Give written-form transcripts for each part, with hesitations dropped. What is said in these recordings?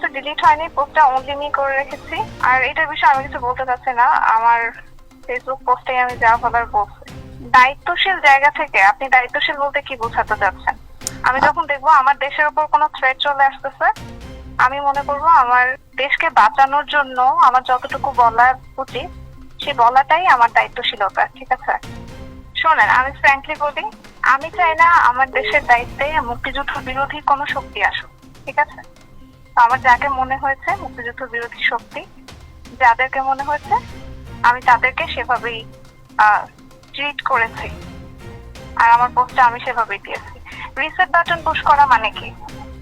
পোস্টটা ডিলিট হয়নি, পোস্টটা অনলি মি করে রেখেছি। আর এটার বিষয়ে আমি কিছু বলতে চাচ্ছি না, আমার ফেসবুক পোস্টে আমি যা বলার বলছি। দায়িত্বশীল জায়গা থেকে আপনি দায়িত্বশীল বলতে কি বোঝাতে চাচ্ছেন? আমি যখন দেখবো আমার দেশের উপর কোনো থ্রেট চলে আসতেছে, আমি মনে করবো আমার দেশকে বাঁচানোর জন্য আমার যতটুকু বলা উচিত সে বলাটাই আমার দায়িত্বশীলতা, ঠিক আছে? শোনেন, আমি ফ্র্যাঙ্কলি বলি, আমি চাই না আমার দেশের দায়িত্বে মুক্তিযুদ্ধ বিরোধী কোনো শক্তি আসুক, ঠিক আছে? আমার যাকে মনে হয়েছে মুক্তিযুদ্ধ বিরোধী শক্তি, যাদেরকে মনে হয়েছে, আমি তাদেরকে সেভাবেই ট্রিট করেছি, আর আমার পোস্টটা আমি সেভাবেই দিয়েছি। রিসেট বাটন পুশ করা মানে কি?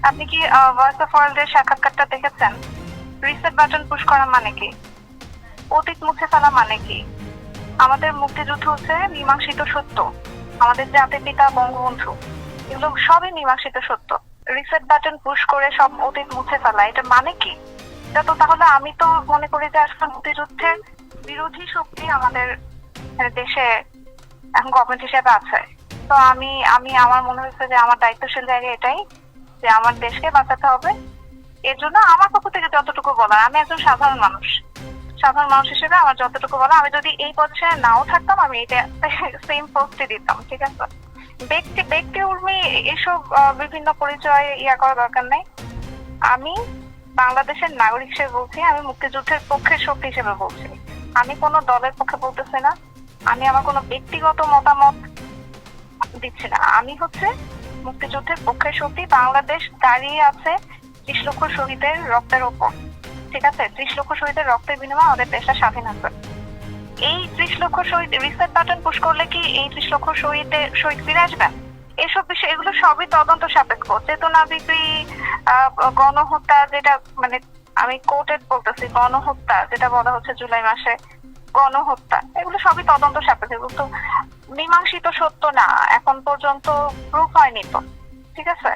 আপনি কি ভয়েস অফ ওয়ার্ল্ডের সাক্ষাৎকারটা দেখেছেন? রিসেট বাটন পুশ করা মানে কি? অতীত মুছে ফেলা মানে কি? আমাদের মুক্তিযুদ্ধ হচ্ছে মীমাংসিত সত্য, আমাদের জাতির পিতা বঙ্গবন্ধু, এগুলো সবই মীমাংসিত সত্য। রিসেট বাটন পুশ করে সব অতীত মুছে ফেলা, এটা মানে কি? এটা তো তাহলে আমি তো মনে করি যে আসলে মুক্তিযুদ্ধের বিরোধী শক্তি আমাদের দেশে এখন গভর্নমেন্ট হিসেবে আছে। তো আমি আমি আমার মনে হচ্ছে যে আমার দায়িত্বশীল জায়গা এটাই যে আমার দেশকে বাঁচাতে হবে। এর জন্য আমার পক্ষ থেকে যতটুকু বলা, আমি একজন সাধারণ মানুষ, সাধারণ মানুষ হিসেবে আমার যতটুকু বলা, আমি যদি এই পজিশনে নাও থাকতাম আমি এটা সেম পোস্টে দিতাম, ঠিক আছে? ব্যক্তি ব্যক্তি উর্মি এসব বিভিন্ন পরিচয় করা দরকার নাই। আমি বাংলাদেশের নাগরিক হিসেবে বলছি, আমি মুক্তিযুদ্ধের পক্ষের শক্তি হিসেবে বলছি। আমি কোনো দলের পক্ষে বলতেছি না, আমি আমার কোনো ব্যক্তিগত মতামত দিচ্ছি না। আমি হচ্ছে মুক্তিযুদ্ধের পক্ষের শক্তি। বাংলাদেশ দাঁড়িয়ে আছে 30 লক্ষ শহীদের রক্তের ওপর, ঠিক আছে? 30 লক্ষ শহীদের রক্তের বিনিময়ে আমাদের দেশটা স্বাধীন আছে। এই 30 লক্ষ শহীদ রিসেট বাটন পুশ করলে কি এই 30 লক্ষ শহীদ ফিরে আসবেন? এসব বিষয় এগুলো সবই তদন্ত সাপেক্ষ। চেতনা বিক্রি, গণহত্যা, যেটা মানে আমি কোর্টেড বলতেছি, গণহত্যা যেটা বলা হচ্ছে জুলাই মাসে গণহত্যা, এগুলো সবই তদন্ত সাপেক্ষ, এগুলো তো মীমাংসিত সত্য না, এখন পর্যন্ত প্রুফ হয়নি তো, ঠিক আছে?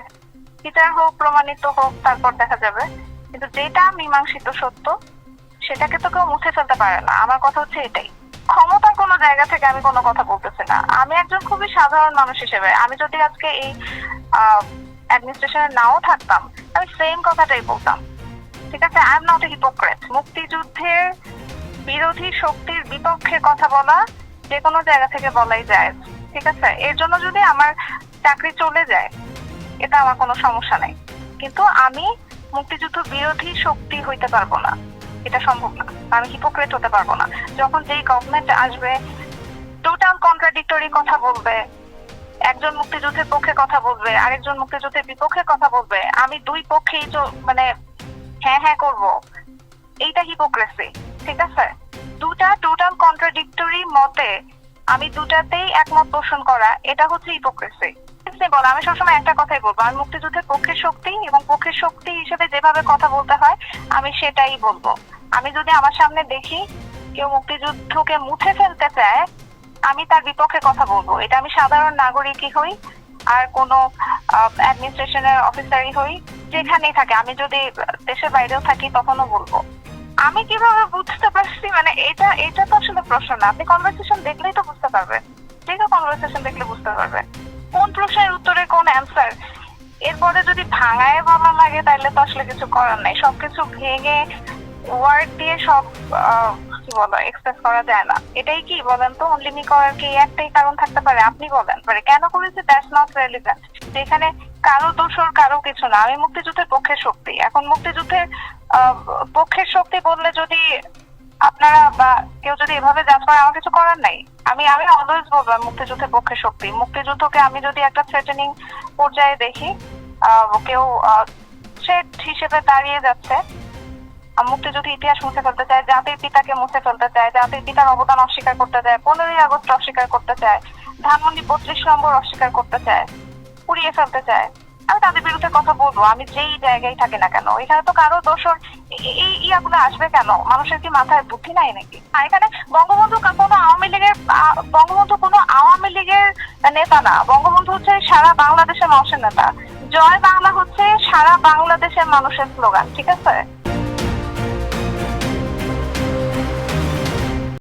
বিচার হোক, প্রমাণিত হোক, তারপর দেখা যাবে। কিন্তু যেটা মীমাংসিত সত্য সেটাকে তো কেউ মুছে ফেলতে পারে না। আমার কথা হচ্ছে এটাই। ক্ষমতার কোনো জায়গা থেকে আমি কোনো কথা বলতেছি না, আমি একজন খুবই সাধারণ মানুষ হিসেবে, আমি যদি আজকে এই অ্যাডমিনিস্ট্রেশনে নাও থাকতাম আমি সেম কথাটাই বলতাম, ঠিক আছে? I am not a hypocrite. মুক্তিযুদ্ধের বিরোধী শক্তির বিপক্ষে কথা বলা যে কোনো জায়গা থেকে বলাই যায়, ঠিক আছে? এর জন্য যদি আমার চাকরি চলে যায় এটা আমার কোনো সমস্যা নেই, কিন্তু আমি মুক্তিযুদ্ধ বিরোধী শক্তি হইতে পারবো না, এটা সম্ভব না। আমি হিপোক্রেট হতে পারবো না। যখন যেই গভর্নমেন্ট আসবে টোটাল কন্ট্রাডিক্টরি কথা বলবে, একজন মুক্তিযুদ্ধের পক্ষে কথা বলবে, আরেকজন মুক্তিযুদ্ধের বিপক্ষে কথা বলবে, আমি দুই পক্ষেই তো মানে হ্যাঁ হ্যাঁ করবো, এইটা হিপোক্রেসি, ঠিক আছে? দুটা টোটাল কন্ট্রাডিক্টরি মতে আমি দুটাতেই একমত পোষণ করা, এটা হচ্ছে হিপোক্রেসি। বল, আমি সবসময় একটা কথাই বলবো, আমি মুক্তিযুদ্ধের পক্ষের শক্তি এবং পক্ষের শক্তি হিসেবে যেভাবে কথা বলতে হয় আমি সেটাই বলবো। আমি যদি আমার সামনে দেখি কেউ মুক্তিযুদ্ধকে মুছে ফেলতে চায় আমি তার বিপক্ষে কথা বলবো, এটা আমি সাধারণ নাগরিকই হই আর কোনো অ্যাডমিনিস্ট্রেশনের অফিসারই হই, যেখানেই থাকে, আমি যদি দেশের বাইরেও থাকি তখনও বলবো। আমি কিভাবে বুঝতে পারছি মানে এটা এটা তো আসলে প্রশ্ন না, আপনি কনভারসেশন দেখলেই তো বুঝতে পারবেন, ঠিক আছে? কনভারসেশন দেখলে বুঝতে পারবেন কোন প্রশ্নের উত্তরে কোন অ্যান্সার। এরপরে যদি ভাঙায় বলা লাগে তাহলে তো আসলে কিছু করার নাই, সবকিছু ভেঙে ওয়ার্ড দিয়ে সব কি বলো এক্সপ্রেস করা যায় না। এটাই কি বলেন তো, অনলি মি করার কি একটাই কারণ থাকতে পারে? আপনি বলেন পারে কেন করেছে, দ্যাটস নট রেলিভেন্ট। যেখানে কারো দোষর কারো কিছু না, আমি মুক্তিযুদ্ধের পক্ষের শক্তি। এখন মুক্তিযুদ্ধের পক্ষের শক্তি বললে যদি আপনারা বা কেউ যদি এভাবে জাজ করে আমার কিছু করার নাই। আমি আমি অলওয়েজ বলবো মুক্তিযুদ্ধের পক্ষে শক্তি। মুক্তিযুদ্ধকে আমি যদি একটা থ্রেটেনিং পর্যায়ে দেখি, কেউ থ্রেট হিসেবে দাঁড়িয়ে যাচ্ছে, মুক্তিযুদ্ধ ইতিহাস মুছে ফেলতে চায়, জাতির পিতাকে মুছে ফেলতে চায়, জাতির পিতার অবদান অস্বীকার করতে চায়, 15ই আগস্ট অস্বীকার করতে চায়, ধানমন্ডি 32 নম্বর অস্বীকার করতে চায়, পুড়িয়ে ফেলতে চায়, আমি তাদের বিরুদ্ধে কথা বলবো, আমি যেই জায়গায় থাকি না কেন। এখানে তো কারো দোষর এই ইয়াগুলো আসবে কেন? মানুষের কি মাথায় বুদ্ধি নাই নাকি? এখানে বঙ্গবন্ধু কোনো আওয়ামী লীগের নেতা না, বঙ্গবন্ধু হচ্ছে সারা বাংলাদেশের মানুষের নেতা। জয় বাংলা হচ্ছে সারা বাংলাদেশের মানুষের স্লোগান, ঠিক আছে?